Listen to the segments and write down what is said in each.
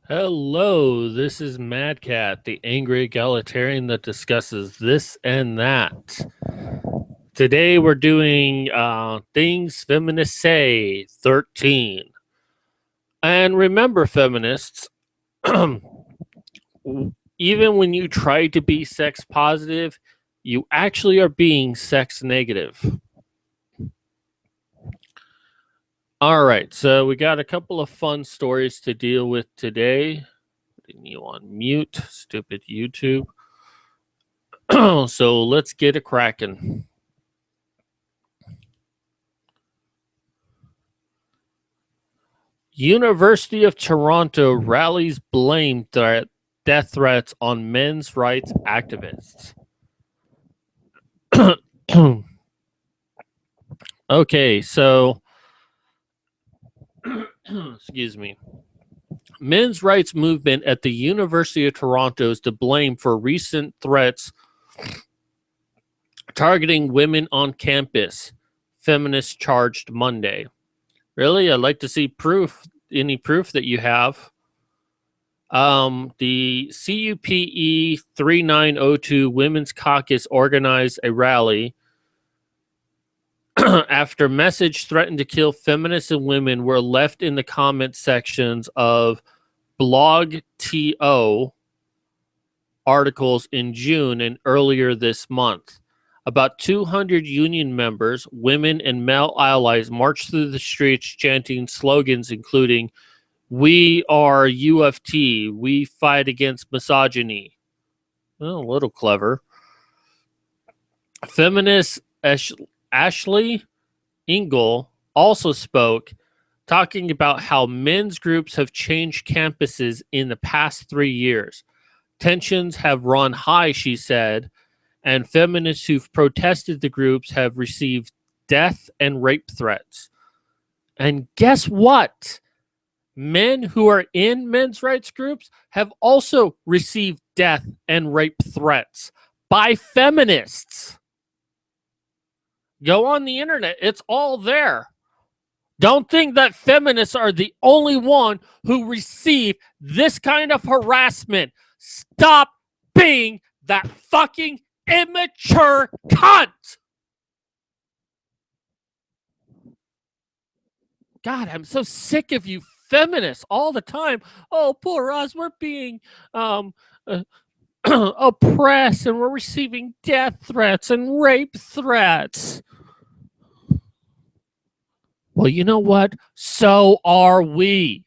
Hello, this is Mad Cat, the angry egalitarian that discusses this and that. Today we're doing Things Feminists Say 13. And remember, feminists, even when you try to be sex positive, you actually are being sex negative. All right, so we got a couple of fun stories to deal with today. Putting you on mute, stupid YouTube. So let's get it cracking. University of Toronto rallies blame death threats on men's rights activists. Okay, so excuse me. Men's rights movement at the University of Toronto is to blame for recent threats targeting women on campus. Feminists charged Monday. Really? I'd like to see proof. Any proof that you have? The CUPE 3902 Women's Caucus organized a rally after message threatened to kill feminists and women were left in the comment sections of Blog TO articles in June and earlier this month. About 200 union members, women, and male allies marched through the streets chanting slogans including "We are UFT, we fight against misogyny." Well, a little clever. Feminist Ashley Ingle also spoke, talking about how men's groups have changed campuses in the past 3 years. Tensions have run high, she said, and feminists who've protested the groups have received death and rape threats. And guess what? Men who are in men's rights groups have also received death and rape threats by feminists. Go on the internet, it's all there. Don't think that feminists are the only one who receive this kind of harassment. Stop being that fucking immature cunt. God, I'm so sick of you feminists all the time. Oh, poor us, we're being oppressed and we're receiving death threats and rape threats. Well, you know what? So are we.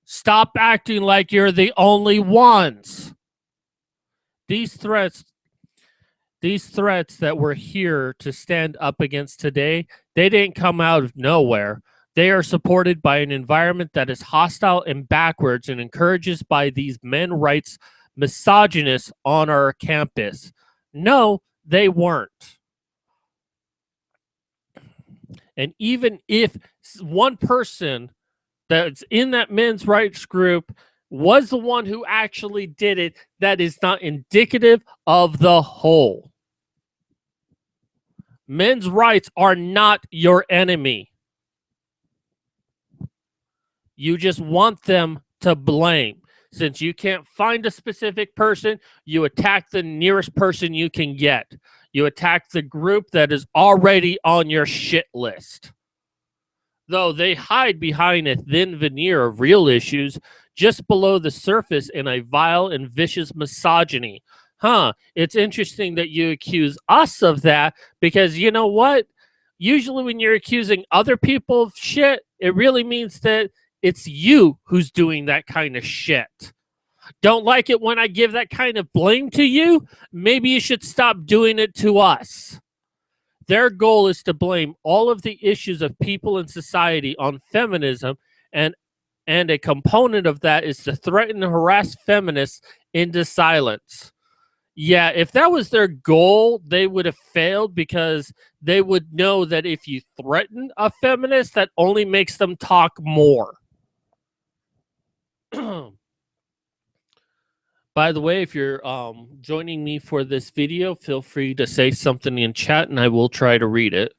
Stop acting like you're the only ones. These threats that we're here to stand up against today, they didn't come out of nowhere. They are supported by an environment that is hostile and backwards and encourages by these men rights misogynists on our campus. No, they weren't. And even if one person that's in that men's rights group was the one who actually did it, that is not indicative of the whole. Men's rights are not your enemy. You just want them to blame. Since you can't find a specific person, you attack the nearest person you can get. You attack the group that is already on your shit list. Though they hide behind a thin veneer of real issues just below the surface in a vile and vicious misogyny. It's interesting that you accuse us of that because you know what? Usually when you're accusing other people of shit, it really means that it's you who's doing that kind of shit. Don't like it when I give that kind of blame to you? Maybe you should stop doing it to us. Their goal is to blame all of the issues of people in society on feminism, and a component of that is to threaten and harass feminists into silence. Yeah, if that was their goal, they would have failed because they would know that if you threaten a feminist, that only makes them talk more. By the way, if you're joining me for this video, feel free to say something in chat and I will try to read it.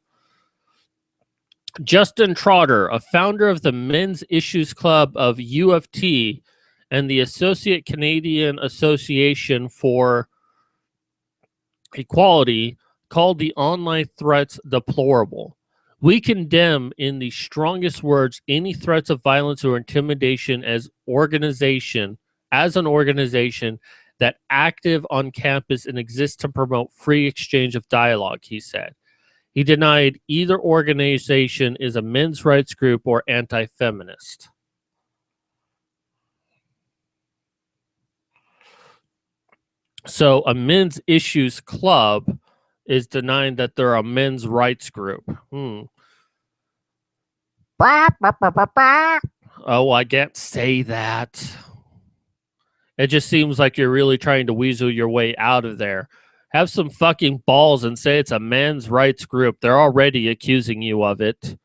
Justin Trotter, a founder of the Men's Issues Club of UFT and the Associate Canadian Association for Equality called the online threats deplorable. We condemn in the strongest words any threats of violence or intimidation as an organization that active on campus and exists to promote free exchange of dialogue, he said. He denied either organization is a men's rights group or anti-feminist. So a men's issues club is denying that they're a men's rights group. Oh, I can't say that. It just seems like you're really trying to weasel your way out of there. Have some fucking balls and say it's a men's rights group. They're already accusing you of it.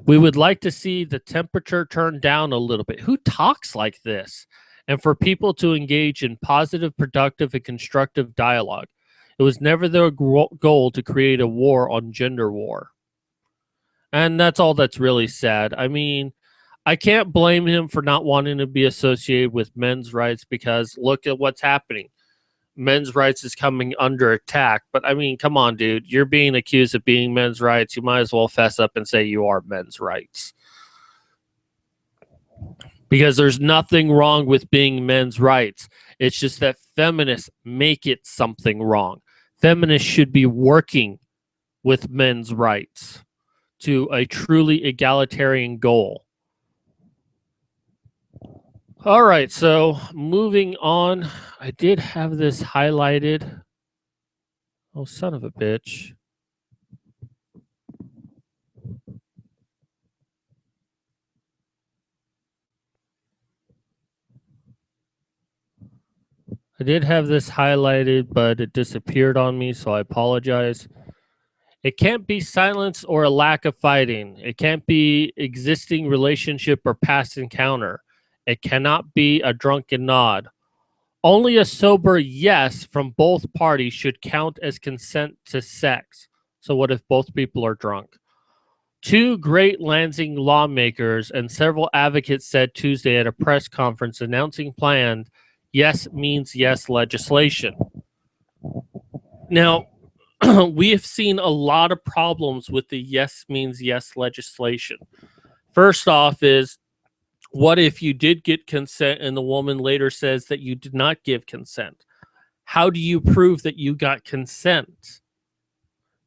We would like to see the temperature turn down a little bit. Who talks like this? And for people to engage in positive, productive, and constructive dialogue. It was never their goal to create a war on gender war. And that's all that's really sad. I mean, I can't blame him for not wanting to be associated with men's rights because look at what's happening. Men's rights is coming under attack. But I mean, come on, dude. You're being accused of being men's rights. You might as well fess up and say you are men's rights. Because there's nothing wrong with being men's rights. It's just that feminists make it something wrong. Feminists should be working with men's rights to a truly egalitarian goal. All right, so moving on. I did have this highlighted. Oh, son of a bitch. I did have this highlighted, but it disappeared on me, so I apologize. It can't be silence or a lack of fighting. It can't be existing relationship or past encounter. It cannot be a drunken nod. Only a sober yes from both parties should count as consent to sex. So what if both people are drunk? Two Great Lansing lawmakers and several advocates said Tuesday at a press conference announcing planned yes means yes legislation. Now, we have seen a lot of problems with the yes means yes legislation. First off is, what if you did get consent and the woman later says that you did not give consent? How do you prove that you got consent?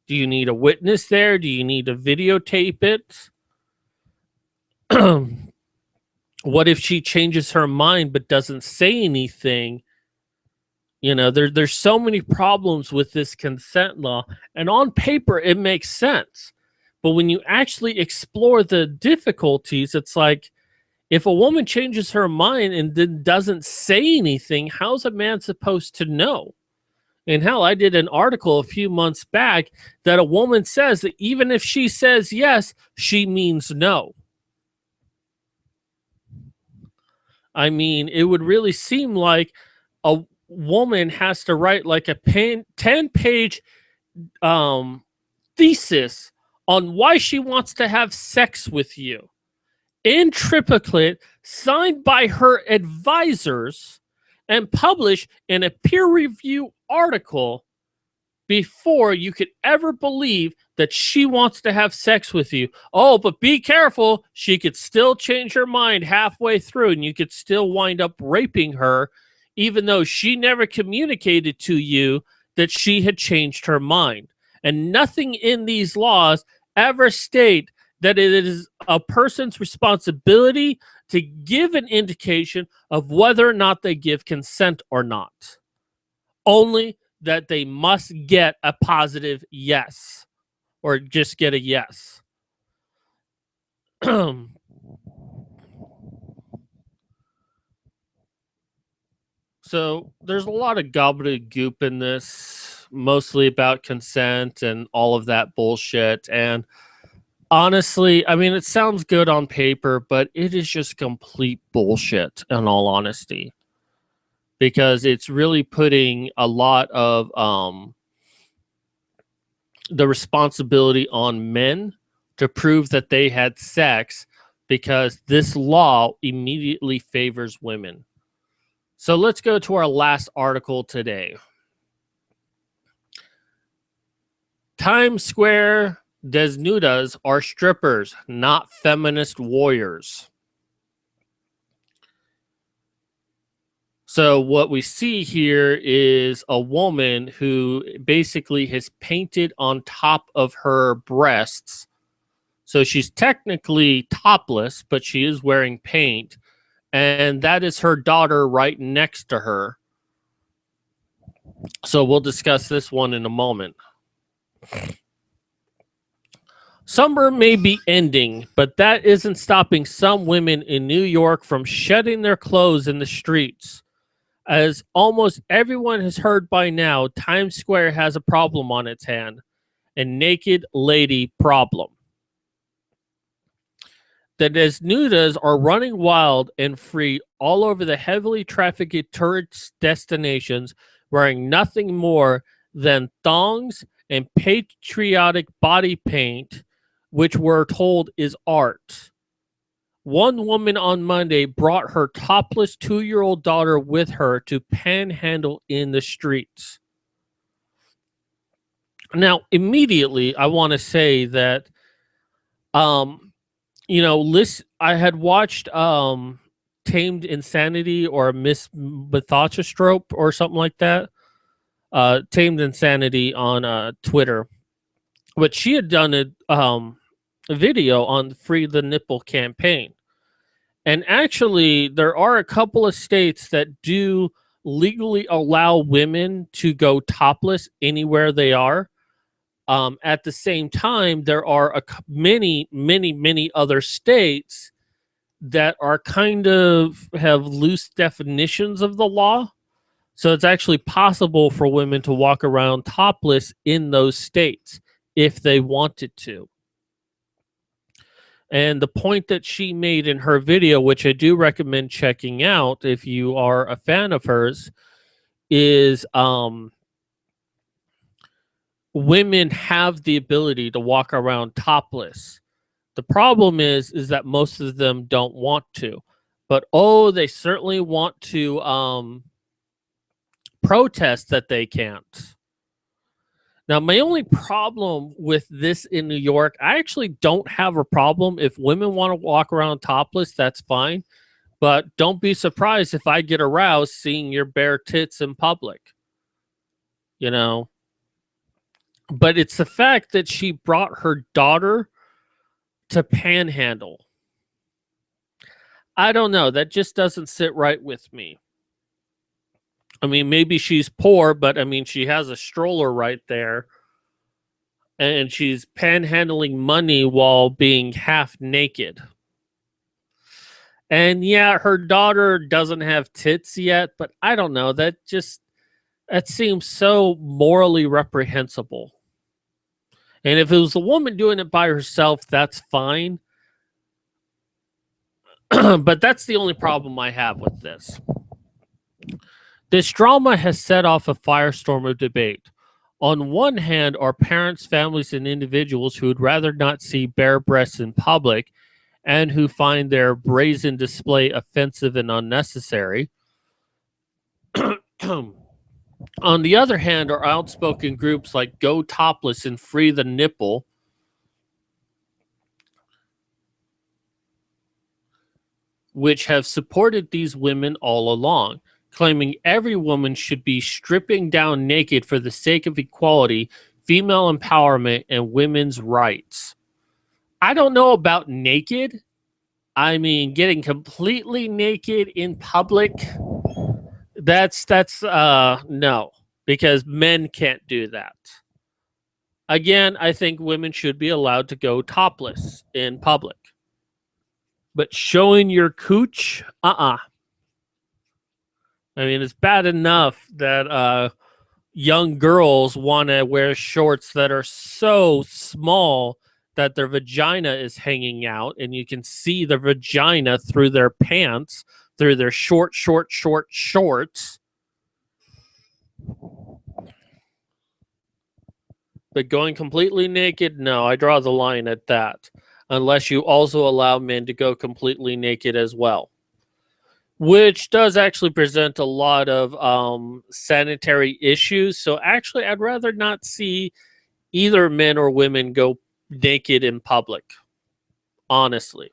Do you need a witness there? Do you need to videotape it? What if she changes her mind but doesn't say anything? You know, there's so many problems with this consent law, and on paper it makes sense. But when you actually explore the difficulties, it's like, if a woman changes her mind and then doesn't say anything, how's a man supposed to know? And hell, I did an article a few months back that a woman says that even if she says yes, she means no. I mean, it would really seem like a woman has to write like a 10-page thesis on why she wants to have sex with you in triplicate, signed by her advisors, and published in a peer-reviewed article before you could ever believe that she wants to have sex with you. Oh, but be careful. She could still change her mind halfway through, and you could still wind up raping her, even though she never communicated to you that she had changed her mind. And nothing in these laws ever state that it is a person's responsibility to give an indication of whether or not they give consent or not. Only that they must get a positive yes, or just get a yes. So there's a lot of gobbledygook in this, mostly about consent and all of that bullshit. And honestly, I mean, it sounds good on paper, but it is just complete bullshit, in all honesty. Because it's really putting a lot of the responsibility on men to prove that they had sex because this law immediately favors women. So let's go to our last article today. Times Square desnudas are strippers, not feminist warriors. So what we see here is a woman who basically has painted on top of her breasts. So she's technically topless, but she is wearing paint. And that is her daughter right next to her. So we'll discuss this one in a moment. Summer may be ending, but that isn't stopping some women in New York from shedding their clothes in the streets. As almost everyone has heard by now, Times Square has a problem on its hand, a naked lady problem. The desnudas are running wild and free all over the heavily trafficked tourist destinations, wearing nothing more than thongs and patriotic body paint, which we're told is art. One woman on Monday brought her topless 2-year-old daughter with her to panhandle in the streets. Now, immediately, I want to say that, I had watched Tamed Insanity or Miss Mythostrope or something like that. Tamed Insanity on Twitter, but she had done a video on the Free the Nipple campaign. And actually, there are a couple of states that do legally allow women to go topless anywhere they are. At the same time, there are many, many, many other states that are kind of have loose definitions of the law. So it's actually possible for women to walk around topless in those states if they wanted to. And the point that she made in her video, which I do recommend checking out if you are a fan of hers, is women have the ability to walk around topless. The problem is that most of them don't want to. But they certainly want to protest that they can't. Now, my only problem with this in New York, I actually don't have a problem. If women want to walk around topless, that's fine. But don't be surprised if I get aroused seeing your bare tits in public. But it's the fact that she brought her daughter to panhandle. I don't know. That just doesn't sit right with me. I mean, maybe she's poor, but I mean, she has a stroller right there. And she's panhandling money while being half naked. And yeah, her daughter doesn't have tits yet, but I don't know. That seems so morally reprehensible. And if it was a woman doing it by herself, that's fine. But that's the only problem I have with this. This drama has set off a firestorm of debate. On one hand are parents, families, and individuals who would rather not see bare breasts in public and who find their brazen display offensive and unnecessary. On the other hand are outspoken groups like Go Topless and Free the Nipple, which have supported these women all along, claiming every woman should be stripping down naked for the sake of equality, female empowerment, and women's rights. I don't know about naked. I mean, getting completely naked in public, that's no, because men can't do that. Again, I think women should be allowed to go topless in public. But showing your cooch, I mean, it's bad enough that young girls want to wear shorts that are so small that their vagina is hanging out and you can see the vagina through their pants, through their short shorts. But going completely naked, no, I draw the line at that. unless you also allow men to go completely naked as well, which does actually present a lot of sanitary issues. So actually, I'd rather not see either men or women go naked in public, honestly.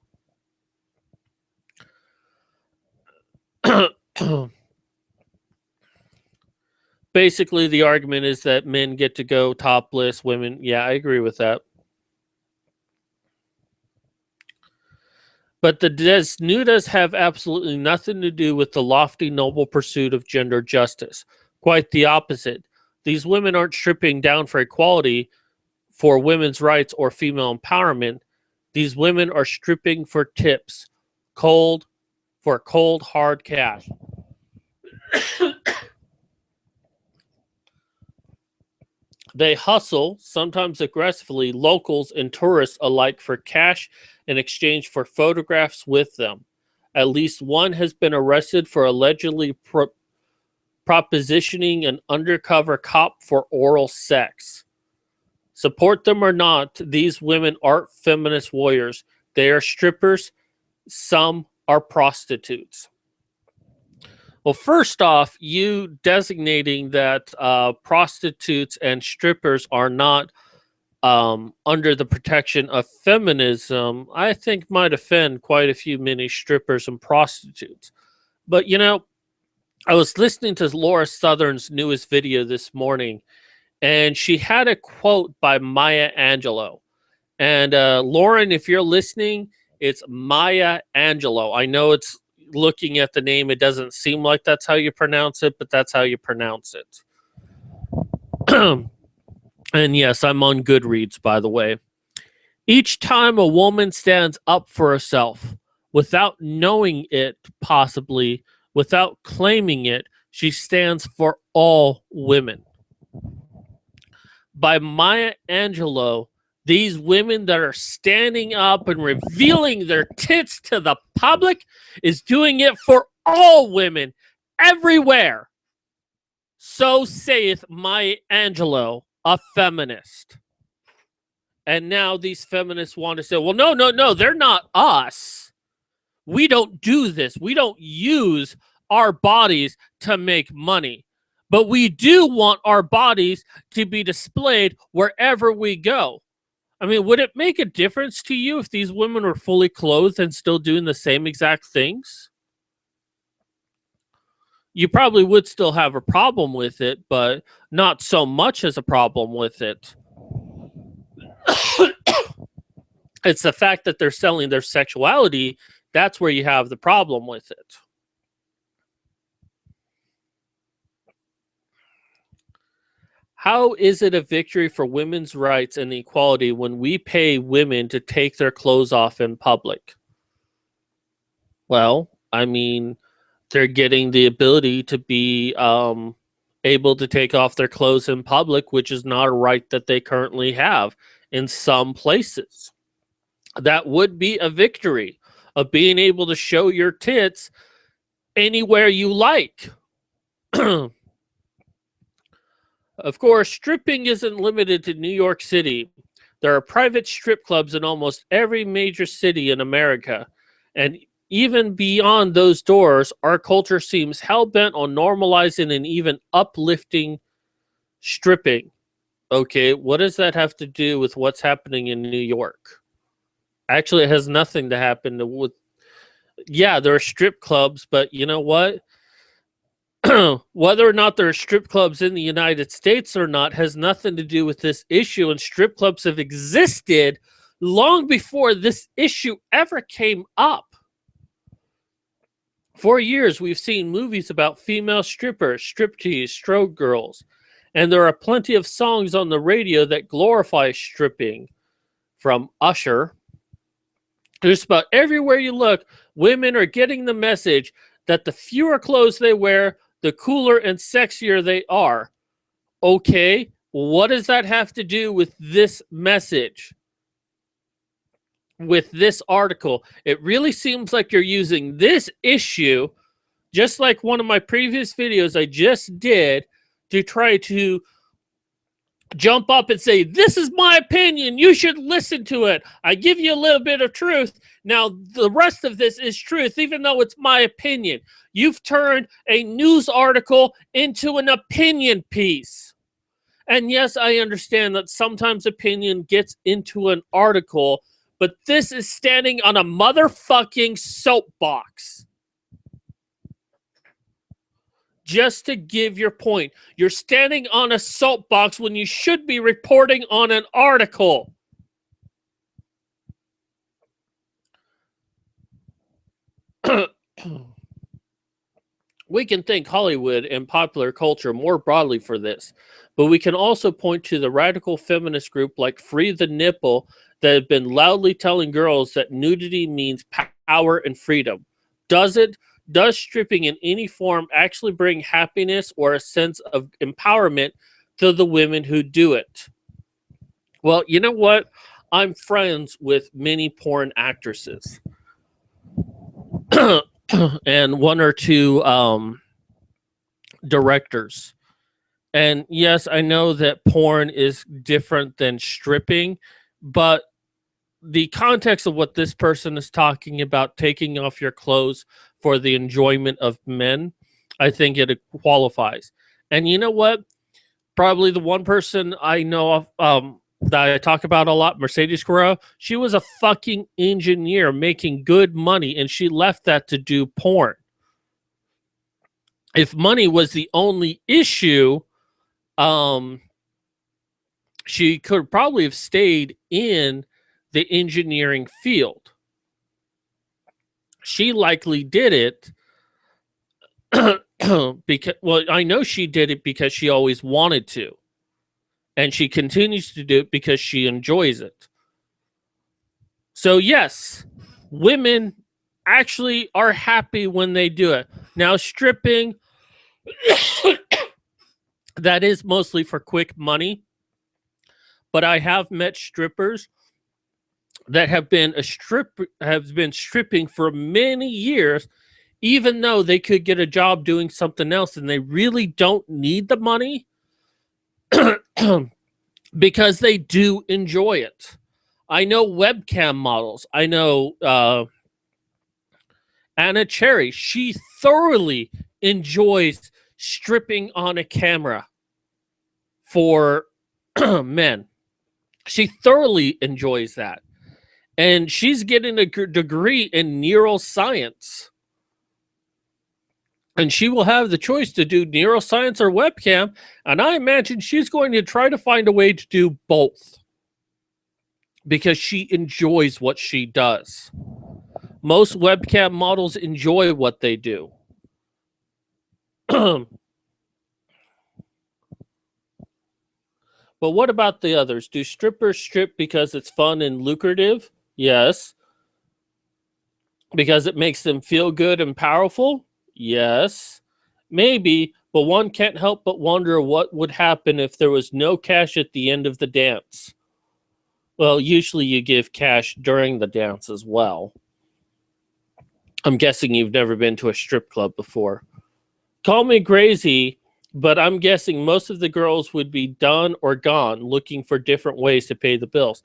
Basically, the argument is that men get to go topless, women, yeah, I agree with that. But the desnudas have absolutely nothing to do with the lofty, noble pursuit of gender justice. Quite the opposite. These women aren't stripping down for equality, for women's rights, or female empowerment. These women are stripping for tips, cold, hard cash. They hustle, sometimes aggressively, locals and tourists alike for cash in exchange for photographs with them. At least one has been arrested for allegedly propositioning an undercover cop for oral sex. Support them or not, these women aren't feminist warriors. They are strippers. Some are prostitutes. Well, first off, you designating that prostitutes and strippers are not under the protection of feminism, I think might offend quite a few many strippers and prostitutes. But, you know, I was listening to Laura Southern's newest video this morning, and she had a quote by Maya Angelou. And Lauren, if you're listening, it's Maya Angelou. I know it's looking at the name, it doesn't seem like that's how you pronounce it, but that's how you pronounce it. And yes, I'm on Goodreads, by the way. Each time a woman stands up for herself, without knowing it, possibly, without claiming it, she stands for all women. By Maya Angelou, these women that are standing up and revealing their tits to the public is doing it for all women, everywhere. So saith Maya Angelou, a feminist. And now these feminists want to say, well, no, they're not us. We don't do this. We don't use our bodies to make money. But we do want our bodies to be displayed wherever we go. I mean, would it make a difference to you if these women were fully clothed and still doing the same exact things? You probably would still have a problem with it, but not so much as a problem with it. It's the fact that they're selling their sexuality, that's where you have the problem with it. How is it a victory for women's rights and equality when we pay women to take their clothes off in public? Well, I mean, they're getting the ability to be able to take off their clothes in public, which is not a right that they currently have in some places. That would be a victory of being able to show your tits anywhere you like. Of course, stripping isn't limited to New York City. There are private strip clubs in almost every major city in America. And even beyond those doors, our culture seems hell-bent on normalizing and even uplifting stripping. Okay, what does that have to do with what's happening in New York? Actually, it has nothing to happen with... Yeah, there are strip clubs, but you know what? Whether or not there are strip clubs in the United States or not has nothing to do with this issue, and strip clubs have existed long before this issue ever came up. For years, we've seen movies about female strippers, striptease, stroke girls, and there are plenty of songs on the radio that glorify stripping. From Usher, just about everywhere you look, women are getting the message that the fewer clothes they wear, the cooler and sexier they are. Okay, what does that have to do with this message? With this article? It really seems like you're using this issue, just like one of my previous videos I just did, to try to jump up and say, "This is my opinion. You should listen to it. I give you a little bit of truth. Now, the rest of this is truth, even though it's my opinion." You've turned a news article into an opinion piece. And yes, I understand that sometimes opinion gets into an article, but this is standing on a motherfucking soapbox. Just to give your point. You're standing on a soapbox when you should be reporting on an article. We can thank Hollywood and popular culture more broadly for this, but we can also point to the radical feminist group like Free the Nipple that have been loudly telling girls that nudity means power and freedom. Does it? Does stripping in any form actually bring happiness or a sense of empowerment to the women who do it? Well, you know what? I'm friends with many porn actresses and one or two directors. And yes, I know that porn is different than stripping, but the context of what this person is talking about, taking off your clothes for the enjoyment of men, I think it qualifies. And you know what? Probably the one person I know of that I talk about a lot, Mercedes Carrera, she was a fucking engineer making good money and she left that to do porn. If money was the only issue, um, she could probably have stayed in the engineering field. She likely did it because, well, I know she did it because she always wanted to. And she continues to do it because she enjoys it. So, yes, women actually are happy when they do it. Now, stripping, that is mostly for quick money. But I have met strippers that have been stripping for many years, even though they could get a job doing something else and they really don't need the money because they do enjoy it. I know webcam models. I know Anna Cherry. She thoroughly enjoys stripping on a camera for men. She thoroughly enjoys that. And she's getting a degree in neuroscience. And she will have the choice to do neuroscience or webcam. And I imagine she's going to try to find a way to do both because she enjoys what she does. Most webcam models enjoy what they do. But what about the others? Do strippers strip because it's fun and lucrative? Yes. Because it makes them feel good and powerful? Yes. Maybe, but one can't help but wonder what would happen if there was no cash at the end of the dance. Well, usually you give cash during the dance as well. I'm guessing you've never been to a strip club before. Call me crazy, but I'm guessing most of the girls would be done or gone looking for different ways to pay the bills.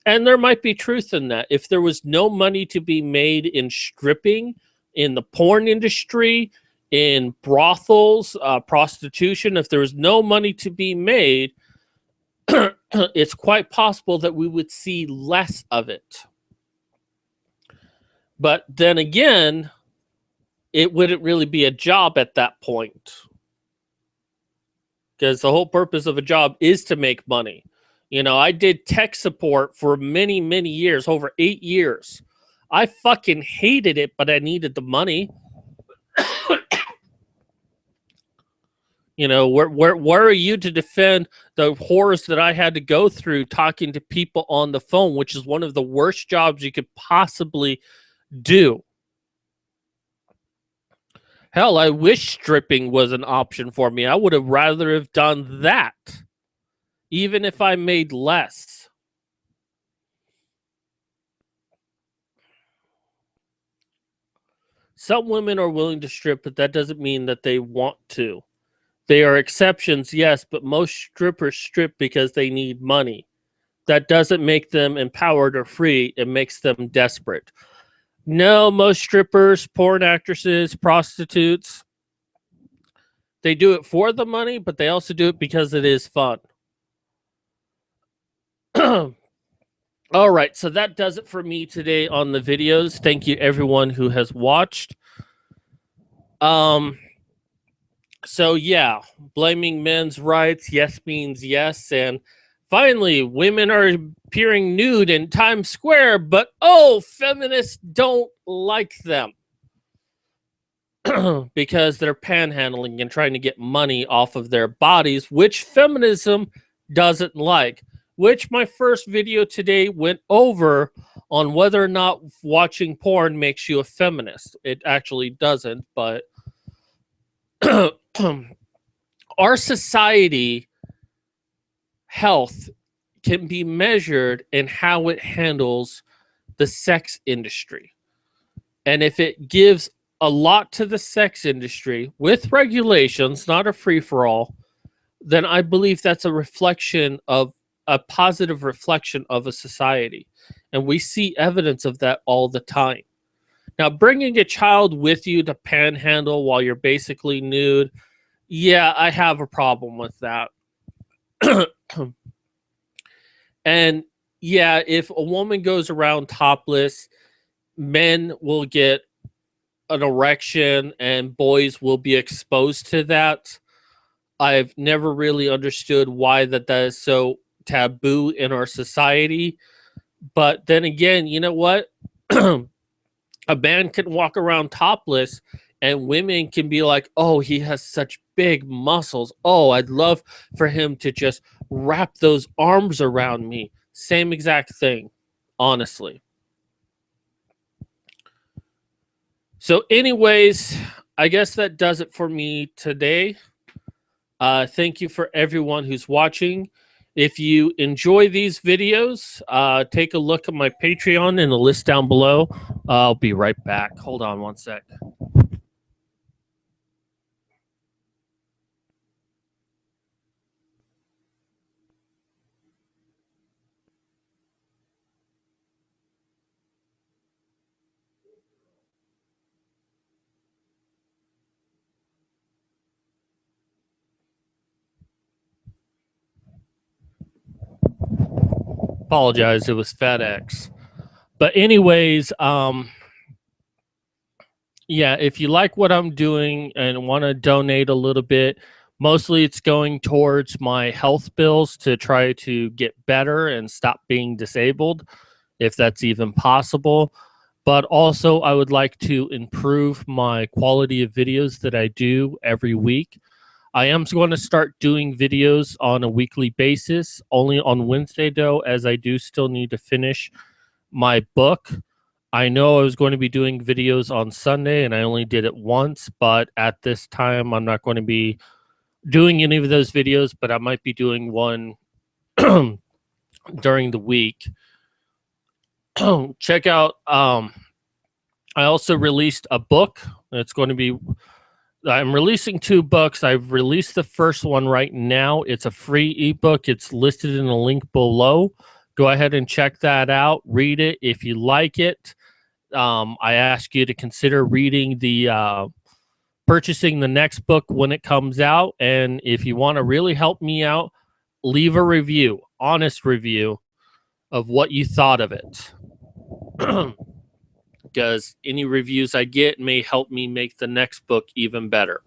And there might be truth in that. If there was no money to be made in stripping, in the porn industry, in brothels, prostitution, if there was no money to be made, it's quite possible that we would see less of it. But then again, it wouldn't really be a job at that point. Because the whole purpose of a job is to make money. You know, I did tech support for many, many years, over 8 years. I fucking hated it, but I needed the money. You know, where are you to defend the horrors that I had to go through talking to people on the phone, which is one of the worst jobs you could possibly do? Hell, I wish stripping was an option for me. I would have rather have done that, even if I made less. Some women are willing to strip, but that doesn't mean that they want to. They are exceptions, yes, but most strippers strip because they need money. That doesn't make them empowered or free. It makes them desperate. No, most strippers, porn actresses, prostitutes, they do it for the money, but they also do it because it is fun. All right, so that does it for me today on the videos. Thank you everyone who has watched. So yeah, blaming men's rights, yes means yes, and finally, women are appearing nude in Times Square, but oh, feminists don't like them because they're panhandling and trying to get money off of their bodies, which feminism doesn't like. Which my first video today went over on whether or not watching porn makes you a feminist. It actually doesn't, but our society health can be measured in how it handles the sex industry. And if it gives a lot to the sex industry with regulations, not a free-for-all, then I believe that's a reflection of a positive reflection of a society. And we see evidence of that all the time. Now, bringing a child with you to panhandle while you're basically nude, yeah, I have a problem with that. And yeah, if a woman goes around topless, men will get an erection and boys will be exposed to that. I've never really understood why that is so taboo in our society. But then again, you know what? A man can walk around topless and women can be like, oh, he has such big muscles. Oh, I'd love for him to just wrap those arms around me. Same exact thing, honestly. So anyways, I guess that does it for me today. Thank you for everyone who's watching. If you enjoy these videos, take a look at my Patreon in the list down below. I'll be right back. Hold on one sec. Apologize, it was FedEx. But anyways, yeah, if you like what I'm doing and want to donate a little bit, mostly it's going towards my health bills to try to get better and stop being disabled, if that's even possible. But also, I would like to improve my quality of videos that I do every week. I am going to start doing videos on a weekly basis, only on Wednesday, though, as I do still need to finish my book. I know I was going to be doing videos on Sunday, and I only did it once, but at this time, I'm not going to be doing any of those videos, but I might be doing one during the week. Check out, I also released a book. It's going to be, I'm releasing 2 books. I've released the first one right now. It's a free ebook. It's listed in the link below. Go ahead and check that out. Read it if you like it. I ask you to consider reading purchasing the next book when it comes out. And if you want to really help me out, leave a review, honest review of what you thought of it. Because any reviews I get may help me make the next book even better.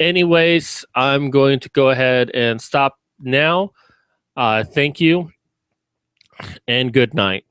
Anyways, I'm going to go ahead and stop now. Thank you and good night.